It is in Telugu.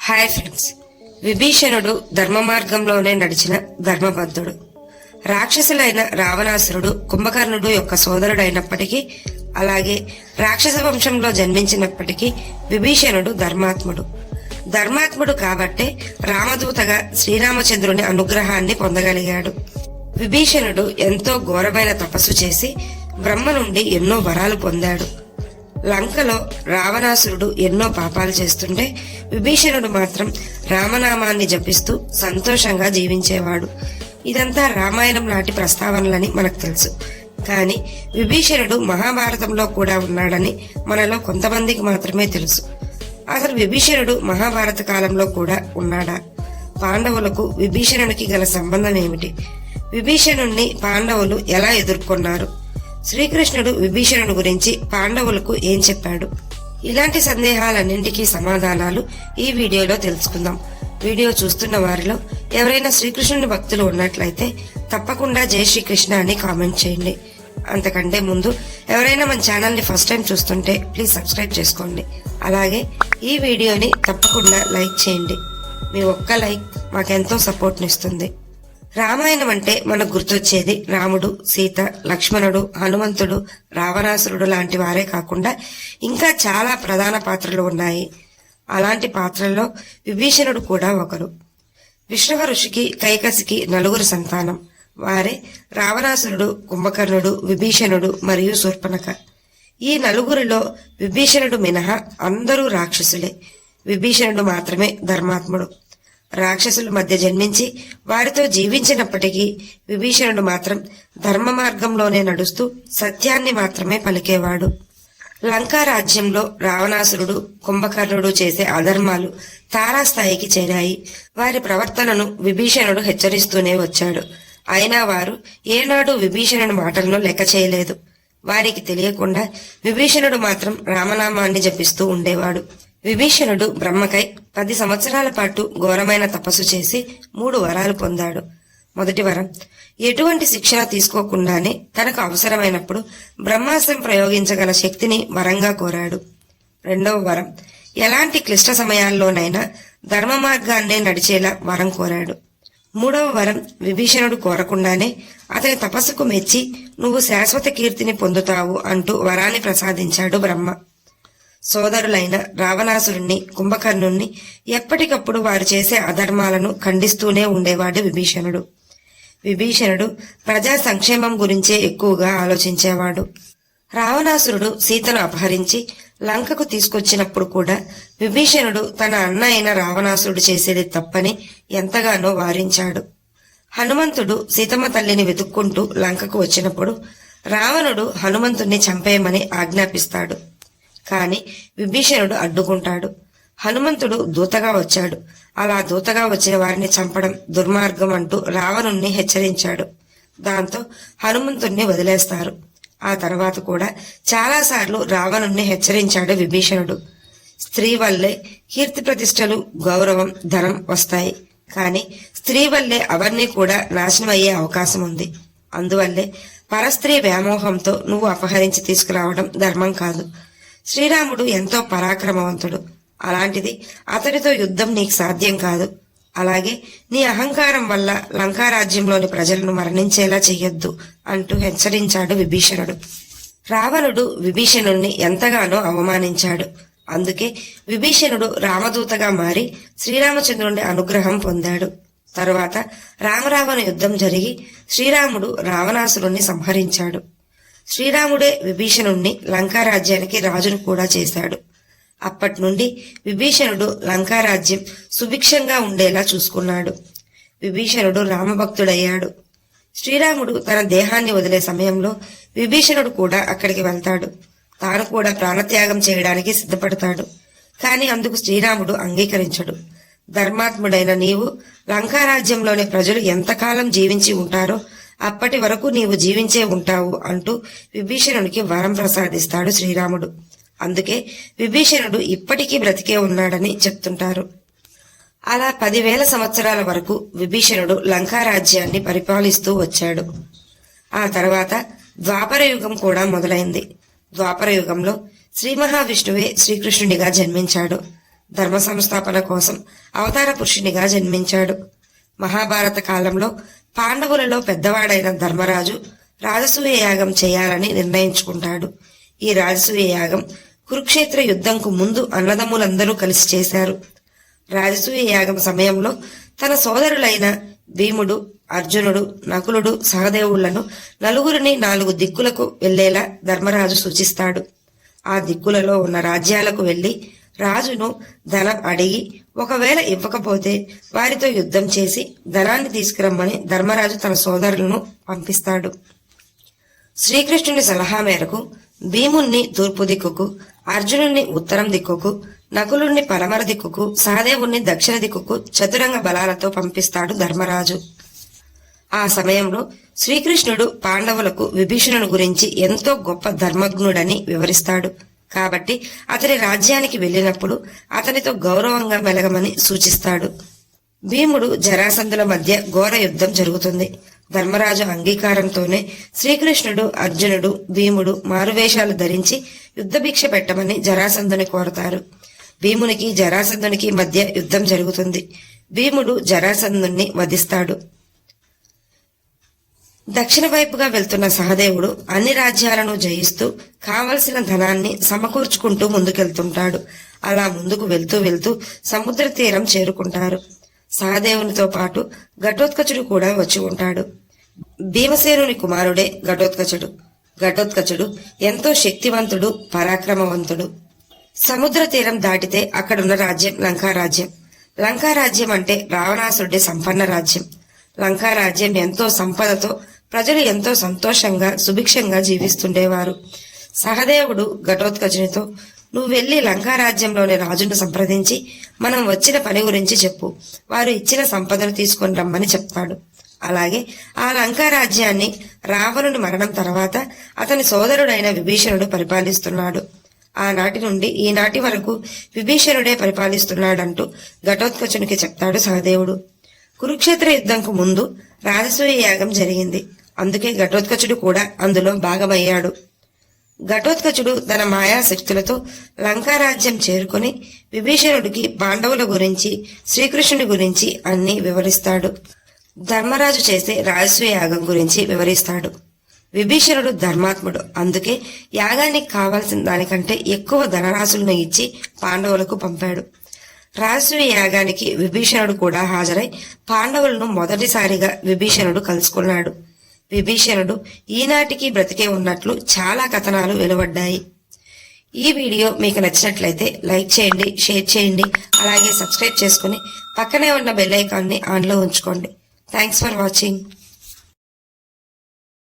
Hi friends. విభీషణుడు ధర్మ మార్గంలోనే నడిచిన ధర్మబద్ధుడు. రాక్షసులైన రావణాసురుడు కుంభకర్ణుడు యొక్క సోదరుడైనప్పటికీ, అలాగే రాక్షస వంశంలో జన్మించినప్పటికీ విభీషణుడు ధర్మాత్ముడు కాబట్టే రామదూతగా శ్రీరామచంద్రుని అనుగ్రహాన్ని పొందగలిగాడు. విభీషణుడు ఎంతో ఘోరమైన తపస్సు చేసి బ్రహ్మ నుండి ఎన్నో వరాలు పొందాడు. లంకలో రావణాసురుడు ఎన్నో పాపాలు చేస్తుంటే విభీషణుడు మాత్రం రామనామాన్ని జపిస్తూ సంతోషంగా జీవించేవాడు. ఇదంతా రామాయణం నాటి ప్రస్తావనలని మనకు తెలుసు. కానీ విభీషణుడు మహాభారతంలో కూడా ఉన్నాడని మనలో కొంతమందికి మాత్రమే తెలుసు. అసలు విభీషణుడు మహాభారత కాలంలో కూడా ఉన్నాడా? పాండవులకు విభీషణునికి గల సంబంధం ఏమిటి? విభీషణుణ్ణి పాండవులు ఎలా ఎదుర్కొన్నారు? శ్రీకృష్ణుడు విభీషణుడు గురించి పాండవులకు ఏం చెప్పాడు? ఇలాంటి సందేహాలన్నింటికీ సమాధానాలు ఈ వీడియోలో తెలుసుకుందాం. వీడియో చూస్తున్న వారిలో ఎవరైనా శ్రీకృష్ణుని భక్తులు ఉన్నట్లయితే తప్పకుండా జై శ్రీకృష్ణ అని కామెంట్ చేయండి. అంతకంటే ముందు ఎవరైనా మన ఛానల్ ని ఫస్ట్ టైం చూస్తుంటే ప్లీజ్ సబ్స్క్రైబ్ చేసుకోండి. అలాగే ఈ వీడియోని తప్పకుండా లైక్ చేయండి. మీ ఒక్క లైక్ మాకెంతో సపోర్ట్ నిస్తుంది. రామాయణం అంటే మనకు గుర్తొచ్చేది రాముడు, సీత, లక్ష్మణుడు, హనుమంతుడు, రావణాసురుడు లాంటి వారే కాకుండా ఇంకా చాలా ప్రధాన పాత్రలు ఉన్నాయి. అలాంటి పాత్రల్లో విభీషణుడు కూడా ఒకరు. విష్ణువ ఋషికి కైకసికి 4 సంతానం. వారే రావణాసురుడు, కుంభకర్ణుడు, విభీషణుడు మరియు శూర్పణఖ. ఈ 4 విభీషణుడు మినహా అందరూ రాక్షసులే. విభీషణుడు మాత్రమే ధర్మాత్ముడు. రాక్షసుల మధ్య జన్మించి వారితో జీవించినప్పటికీ విభీషణుడు మాత్రం ధర్మ మార్గంలోనే నడుస్తూ సత్యాన్ని మాత్రమే పలికేవాడు. లంకా రాజ్యంలో రావణాసురుడు, కుంభకర్ణుడు చేసే అధర్మాలు తారాస్థాయికి చేరాయి. వారి ప్రవర్తనను విభీషణుడు హెచ్చరిస్తూనే వచ్చాడు. అయినా వారు ఏనాడు విభీషణుడి మాటలను లెక్క చేయలేదు. వారికి తెలియకుండా విభీషణుడు మాత్రం రామనామాన్ని జపిస్తూ ఉండేవాడు. విభీషణుడు బ్రహ్మకై 10 సంవత్సరాల పాటు ఘోరమైన తపస్సు చేసి 3 వరాలు పొందాడు. మొదటి వరం, ఎటువంటి శిక్షణ తీసుకోకుండానే తనకు అవసరమైనప్పుడు బ్రహ్మాస్త్రం ప్రయోగించగల శక్తిని వరంగా కోరాడు. రెండవ వరం, ఎలాంటి క్లిష్ట సమయాల్లోనైనా ధర్మ మార్గాన్నే నడిచేలా వరం కోరాడు. మూడవ వరం, విభీషణుడు కోరకుండానే అతని తపస్సుకు మెచ్చి నువ్వు శాశ్వత కీర్తిని పొందుతావు అంటూ వరాన్ని ప్రసాదించాడు బ్రహ్మ. సోదరులైన రావణాసురుణ్ణి, కుంభకర్ణుణ్ణి ఎప్పటికప్పుడు వారు చేసే అధర్మాలను ఖండిస్తూనే ఉండేవాడు విభీషణుడు ప్రజా సంక్షేమం గురించే ఎక్కువగా ఆలోచించేవాడు. రావణాసురుడు సీతను అపహరించి లంకకు తీసుకొచ్చినప్పుడు కూడా విభీషణుడు తన అన్న అయిన రావణాసురుడు చేసేది తప్పని ఎంతగానో వారించాడు. హనుమంతుడు సీతమ్మ తల్లిని వెతుక్కుంటూ లంకకు వచ్చినప్పుడు రావణుడు హనుమంతుణ్ణి చంపేయమని ఆజ్ఞాపిస్తాడు. కాని విభీషణుడు అడ్డుకుంటాడు. హనుమంతుడు దూతగా వచ్చాడు. అలా దూతగా వచ్చిన వారిని చంపడం దుర్మార్గం అంటూ రావణుణ్ణి హెచ్చరించాడు. దాంతో హనుమంతుణ్ణి వదిలేస్తారు. ఆ తర్వాత కూడా చాలాసార్లు రావణుణ్ణి హెచ్చరించాడు విభీషణుడు. స్త్రీ వల్లే కీర్తి ప్రతిష్టలు, గౌరవం, ధనం వస్తాయి. కాని స్త్రీ వల్లే అవన్నీ కూడా నాశనం అయ్యే అవకాశం ఉంది. అందువల్లే పరస్త్రీ వ్యామోహంతో నువ్వు అపహరించి తీసుకురావడం ధర్మం కాదు. శ్రీరాముడు ఎంతో పరాక్రమవంతుడు. అలాంటిది అతడితో యుద్ధం నీకు సాధ్యం కాదు. అలాగే నీ అహంకారం వల్ల లంకారాజ్యంలోని ప్రజలను మరణించేలా చెయ్యొద్దు అంటూ హెచ్చరించాడు విభీషణుడు. రావణుడు విభీషణుణ్ణి ఎంతగానో అవమానించాడు. అందుకే విభీషణుడు రామదూతగా మారి శ్రీరామచంద్రుని అనుగ్రహం పొందాడు. తరువాత రామరావణ యుద్ధం జరిగి శ్రీరాముడు రావణాసురుణ్ణి సంహరించాడు. శ్రీరాముడే విభీషణుణ్ణి లంకారాజ్యానికి రాజును కూడా చేశాడు. అప్పటి నుండి విభీషణుడు లంకారాజ్యం సుభిక్షంగా ఉండేలా చూసుకున్నాడు. విభీషణుడు రామభక్తుడయ్యాడు. శ్రీరాముడు తన దేహాన్ని వదిలే సమయంలో విభీషణుడు కూడా అక్కడికి వెళ్తాడు. తాను కూడా ప్రాణత్యాగం చేయడానికి సిద్ధపడతాడు. కాని అందుకు శ్రీరాముడు అంగీకరించడు. ధర్మాత్ముడైన నీవు లంకారాజ్యంలోని ప్రజలు ఎంతకాలం జీవించి ఉంటారో అప్పటి వరకు నీవు జీవించే ఉంటావు అంటూ విభీషణునికి వరం ప్రసాదిస్తాడు శ్రీరాముడు. అందుకే విభీషణుడు ఇప్పటికీ బ్రతికే ఉన్నాడని చెప్తుంటారు. అలా 10,000 సంవత్సరాల వరకు విభీషణుడు లంకారాజ్యాన్ని పరిపాలిస్తూ వచ్చాడు. ఆ తర్వాత ద్వాపర యుగం కూడా మొదలైంది. ద్వాపర యుగంలో శ్రీ మహావిష్ణువే శ్రీకృష్ణుడిగా జన్మించాడు. ధర్మ సంస్థాపన కోసం అవతార పురుషునిగా జన్మించాడు. మహాభారత కాలంలో పాండవులలో పెద్దవాడైన ధర్మరాజు రాజసూయ యాగం చేయాలని నిర్ణయించుకుంటాడు. ఈ రాజసూయ యాగం కురుక్షేత్ర యుద్ధంకు ముందు అన్నదమ్ములందరూ కలిసి చేశారు. రాజసూయ యాగం సమయంలో తన సోదరులైన భీముడు, అర్జునుడు, నకులుడు, సహదేవులను నలుగురిని 4 దిక్కులకు వెళ్లేలా ధర్మరాజు సూచిస్తాడు. ఆ దిక్కులలో ఉన్న రాజ్యాలకు వెళ్లి రాజును ధనం అడిగి ఒకవేళ ఇవ్వకపోతే వారితో యుద్ధం చేసి ధనాన్ని తీసుకురమ్మని ధర్మరాజు తన సోదరులను పంపిస్తాడు. శ్రీకృష్ణుని సలహా మేరకు భీముణ్ణి తూర్పు దిక్కుకు, అర్జునుణ్ణి ఉత్తరం దిక్కుకు, నకులుణ్ణి పడమర దిక్కుకు, సహదేవుణ్ణి దక్షిణ దిక్కుకు చతురంగ బలాలతో పంపిస్తాడు ధర్మరాజు. ఆ సమయంలో శ్రీకృష్ణుడు పాండవులకు విభీషణుని గురించి ఎంతో గొప్ప ధర్మజ్ఞుడని వివరిస్తాడు. కాబట్టి అతని రాజ్యానికి వెళ్ళినప్పుడు అతనితో గౌరవంగా మెలగమని సూచిస్తాడు. భీముడు, జరాసంధుల మధ్య ఘోర యుద్ధం జరుగుతుంది. ధర్మరాజు అంగీకారంతోనే శ్రీకృష్ణుడు, అర్జునుడు, భీముడు మారువేషాలు ధరించి యుద్ధభిక్ష పెట్టమని జరాసంధుని కోరతారు. భీమునికి జరాసంధునికి మధ్య యుద్ధం జరుగుతుంది. భీముడు జరాసంధుణ్ణి వధిస్తాడు. దక్షిణ వైపుగా వెళ్తున్న సహదేవుడు అన్ని రాజ్యాలను జయిస్తూ కావలసిన ధనాన్ని సమకూర్చుకుంటూ ముందుకెళ్తుంటాడు. అలా ముందుకు వెళ్తూ వెళ్తూ సముద్ర తీరం చేరుకుంటారు. సహదేవునితో పాటు ఘటోత్కచుడు కూడా వచ్చి ఉంటాడు. భీమసేనుని కుమారుడే ఘటోత్కచుడు. ఘటోత్కచుడు ఎంతో శక్తివంతుడు, పరాక్రమవంతుడు. సముద్ర తీరం దాటితే అక్కడున్న రాజ్యం లంకారాజ్యం. లంకారాజ్యం అంటే రావణాసురుడి సంపన్న రాజ్యం. లంకారాజ్యం ఎంతో సంపదతో ప్రజలు ఎంతో సంతోషంగా సుభిక్షంగా జీవిస్తుండేవారు. సహదేవుడు ఘటోత్కచునితో, నువ్వు వెళ్లి లంకారాజ్యంలోని రాజును సంప్రదించి మనం వచ్చిన పని గురించి చెప్పు, వారు ఇచ్చిన సంపదను తీసుకొని రమ్మని చెప్తాడు. అలాగే ఆ లంకారాజ్యాన్ని రావణుని మరణం తర్వాత అతని సోదరుడైన విభీషణుడు పరిపాలిస్తున్నాడు. ఆనాటి నుండి ఈనాటి వరకు విభీషణుడే పరిపాలిస్తున్నాడంటూ ఘటోత్కచునికి చెప్తాడు సహదేవుడు. కురుక్షేత్ర యుద్ధంకు ముందు రాజసూయ యాగం జరిగింది. అందుకే ఘటోత్కచుడు కూడా అందులో భాగమయ్యాడు. ఘటోత్కచుడు తన మాయాశక్తులతో లంకారాజ్యం చేరుకుని విభీషణుడికి పాండవుల గురించి, శ్రీకృష్ణుడి గురించి అన్ని వివరిస్తాడు. ధర్మరాజు చేసే రాజసూయ యాగం గురించి వివరిస్తాడు. విభీషణుడు ధర్మాత్ముడు. అందుకే యాగానికి కావాల్సిన దానికంటే ఎక్కువ ధనరాశులను ఇచ్చి పాండవులకు పంపాడు. రాజసూయ యాగానికి విభీషణుడు కూడా హాజరై పాండవులను మొదటిసారిగా విభీషణుడు కలుసుకున్నాడు. విభీషణుడు ఈనాటికి బ్రతికే ఉన్నట్లు చాలా కథనాలు వెలువడ్డాయి. ఈ వీడియో మీకు నచ్చినట్లయితే లైక్ చేయండి, షేర్ చేయండి, అలాగే సబ్స్క్రైబ్ చేసుకుని పక్కనే ఉన్న బెల్ ఐకాన్ని ఆన్లో ఉంచుకోండి. Thanks for watching.